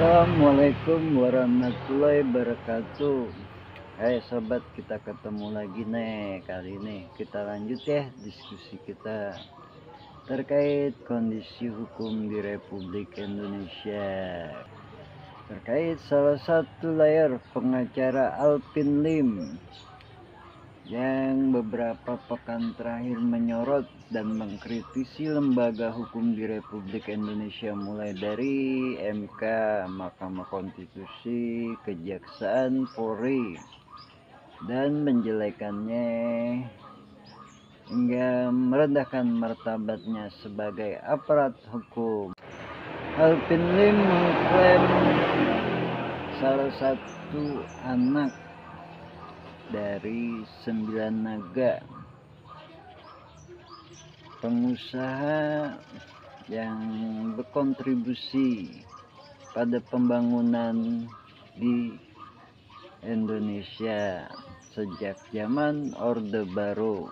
Assalamualaikum warahmatullahi wabarakatuh. Hai sobat, kita ketemu lagi nih. Kali ini kita lanjut ya diskusi kita terkait kondisi hukum di Republik Indonesia, terkait salah satu layar pengacara Alvin Lim yang beberapa pekan terakhir menyorot dan mengkritisi lembaga hukum di Republik Indonesia, mulai dari MK, Mahkamah Konstitusi, Kejaksaan, Polri, dan menjelekannya hingga merendahkan martabatnya sebagai aparat hukum. Alvin Lim mengklaim salah satu anak dari 9 naga pengusaha yang berkontribusi pada pembangunan di Indonesia sejak zaman Orde Baru.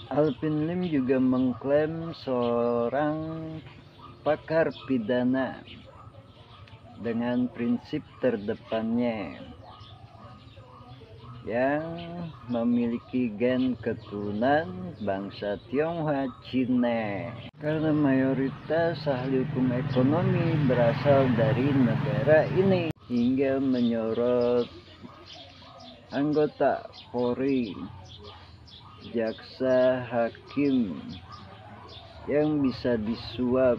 Alvin Lim juga mengklaim seorang pakar pidana dengan prinsip terdepannya yang memiliki gen keturunan bangsa Tionghoa Cina, karena mayoritas ahli hukum ekonomi berasal dari negara ini, hingga menyorot anggota Polri, jaksa, hakim yang bisa disuap,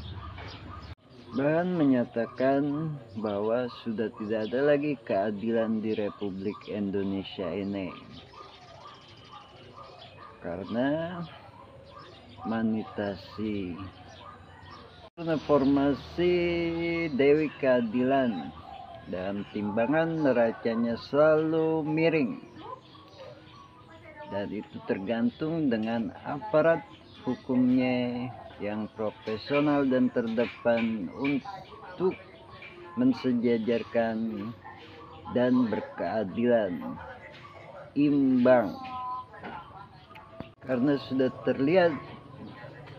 bahkan menyatakan bahwa sudah tidak ada lagi keadilan di Republik Indonesia ini karena manitasi. Reformasi Dewi Keadilan dan timbangan neracanya selalu miring, dan itu tergantung dengan aparat hukumnya yang profesional dan terdepan untuk mensejajarkan dan berkeadilan imbang, karena sudah terlihat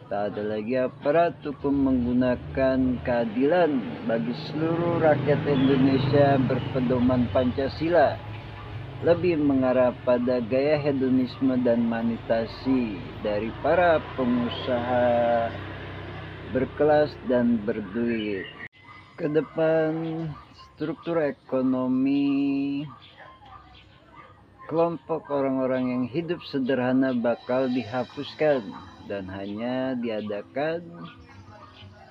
tak ada lagi aparat hukum menggunakan keadilan bagi seluruh rakyat Indonesia berpedoman Pancasila, lebih mengarah pada gaya hedonisme dan manitasi dari para pengusaha berkelas dan berduit. Kedepan, struktur ekonomi kelompok orang-orang yang hidup sederhana bakal dihapuskan dan hanya diadakan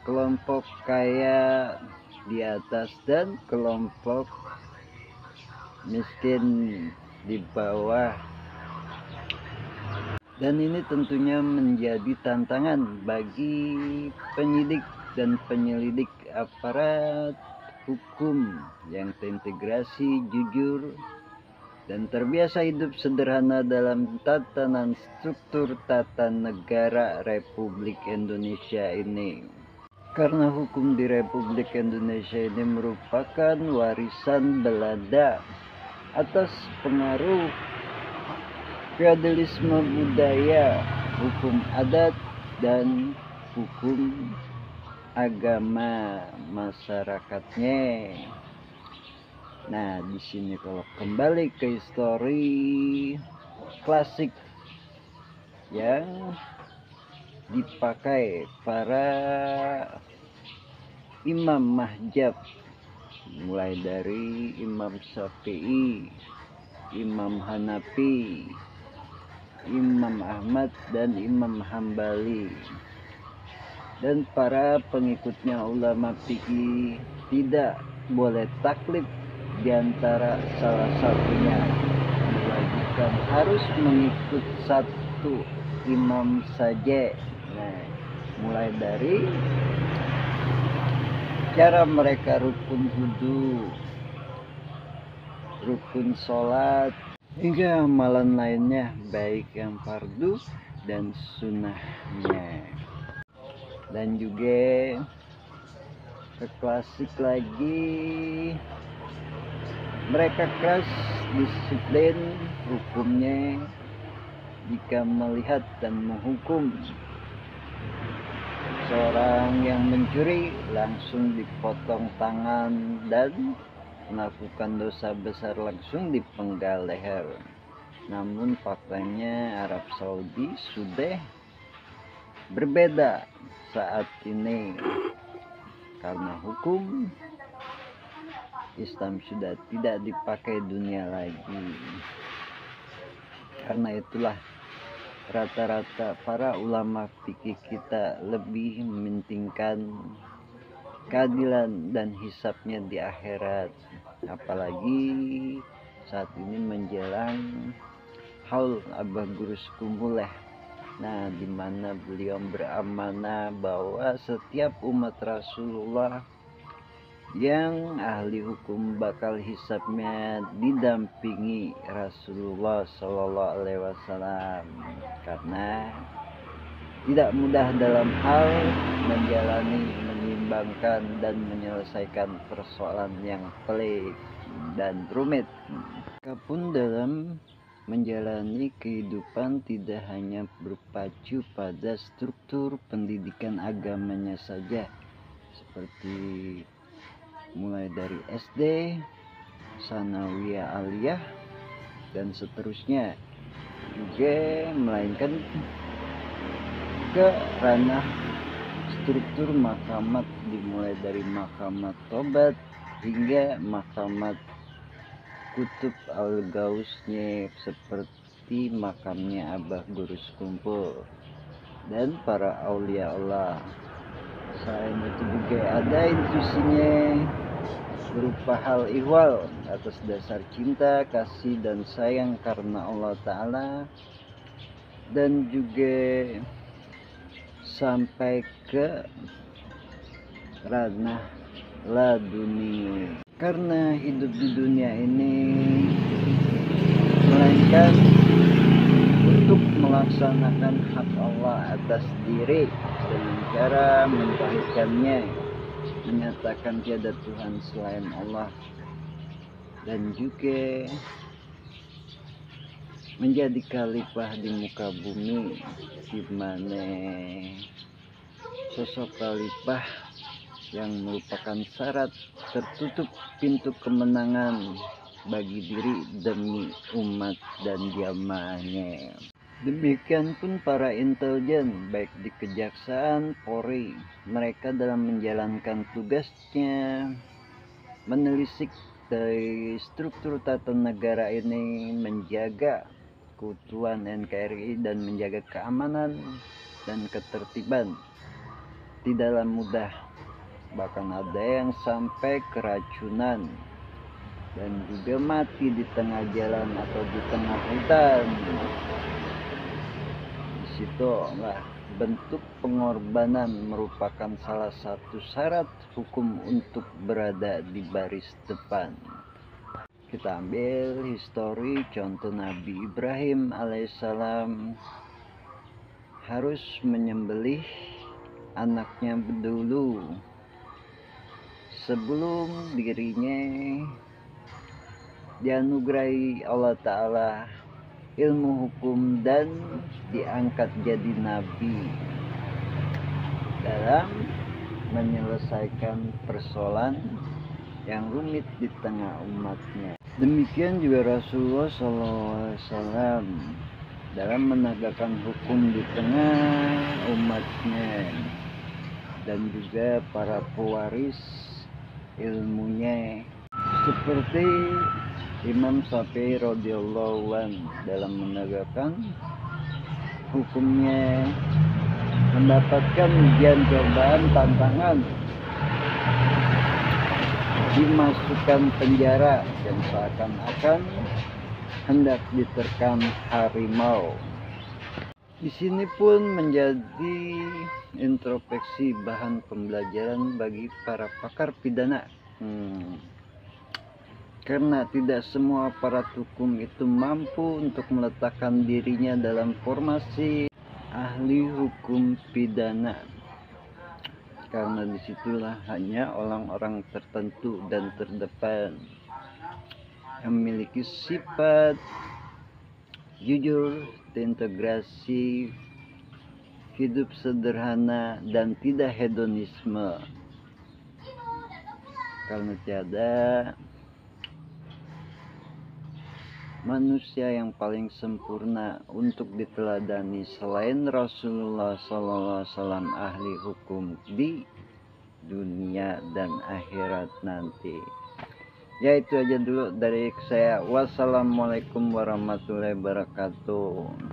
kelompok kaya di atas dan kelompok miskin di bawah. Dan ini tentunya menjadi tantangan bagi penyidik dan penyelidik aparat hukum yang terintegrasi, jujur, dan terbiasa hidup sederhana dalam tatanan struktur tata negara Republik Indonesia ini. Karena hukum di Republik Indonesia ini merupakan warisan Belanda atas pengaruh feodalisme budaya, hukum adat, dan hukum agama masyarakatnya. Nah, di sini kalau kembali ke histori klasik yang dipakai para imam mahjab, mulai dari Imam Syafi'i, Imam Hanafi, Imam Ahmad, dan Imam Hambali, dan para pengikutnya ulama fikih tidak boleh taklid di antara salah satunya, diwajibkan harus mengikut satu imam saja. Nah, mulai dari cara mereka rukun wudu, rukun sholat, hingga amalan lainnya baik yang fardu dan sunnahnya. Dan juga ke klasik lagi, mereka keras disiplin hukumnya jika melihat dan menghukum Seorang yang mencuri langsung dipotong tangan dan melakukan dosa besar langsung dipenggal leher. Namun faktanya Arab Saudi sudah berbeda saat ini karena hukum Islam sudah tidak dipakai dunia lagi. Karena itulah rata-rata para ulama fikih kita lebih mementingkan keadilan dan hisabnya di akhirat, apalagi saat ini menjelang haul Abah Gurus Kumuleh. Nah, di mana beliau beramanah bahwa setiap umat Rasulullah yang ahli hukum bakal hisabnya didampingi Rasulullah Shallallahu Alaihi Wasallam, karena tidak mudah dalam hal menjalani, menyeimbangkan dan menyelesaikan persoalan yang pelik dan rumit. Apapun dalam menjalani kehidupan tidak hanya berpacu pada struktur pendidikan agamanya saja, seperti mulai dari SD, sanawiyah, aliyah, dan seterusnya, juga melainkan ke ranah struktur mahkamat, dimulai dari mahkamat tobat hingga mahkamat kutub al-gausnya seperti makamnya Abah Gurus Kumpul dan para aulia Allah. Selain itu juga ada intuisinya berupa hal ihwal atas dasar cinta, kasih, dan sayang karena Allah Ta'ala, dan juga sampai ke ranah laduni, karena hidup di dunia ini melainkan untuk melaksanakan hak Allah atas diri dengan cara mentauhidkannya, menyatakan tiada Tuhan selain Allah, dan juga menjadi khalifah di muka bumi, di mana sosok khalifah yang merupakan syarat tertutup pintu kemenangan bagi diri demi umat dan jamaahnya. Demikian pun para intelijen baik di Kejaksaan, Polri, mereka dalam menjalankan tugasnya menelisik dari struktur tata negara ini, menjaga keutuhan NKRI dan menjaga keamanan dan ketertiban tidaklah mudah. Bahkan ada yang sampai keracunan dan juga mati di tengah jalan atau di tengah hutan. Di situ lah bentuk pengorbanan merupakan salah satu syarat hukum untuk berada di baris depan. Kita ambil histori contoh Nabi Ibrahim alaihissalam harus menyembelih anaknya dulu sebelum dirinya dianugerahi Allah Ta'ala ilmu hukum dan diangkat jadi nabi dalam menyelesaikan persoalan yang rumit di tengah umatnya. Demikian juga Rasulullah SAW dalam menegakkan hukum di tengah umatnya dan juga para pewaris ilmunya seperti Imam Syafi'i radhiyallahu anhu dalam menegakkan hukumnya mendapatkan ujian, cobaan, tantangan, dimasukkan penjara dan seakan-akan hendak diterkam harimau. Di sini pun menjadi introspeksi bahan pembelajaran bagi para pakar pidana. Karena tidak semua aparat hukum itu mampu untuk meletakkan dirinya dalam formasi ahli hukum pidana. Karena disitulah hanya orang-orang tertentu dan terdepan yang memiliki sifat jujur, terintegrasi, hidup sederhana dan tidak hedonisme, karena tiada manusia yang paling sempurna untuk diteladani selain Rasulullah SAW, ahli hukum di dunia dan akhirat nanti. Ya, itu aja dulu dari saya. Wassalamualaikum warahmatullahi wabarakatuh.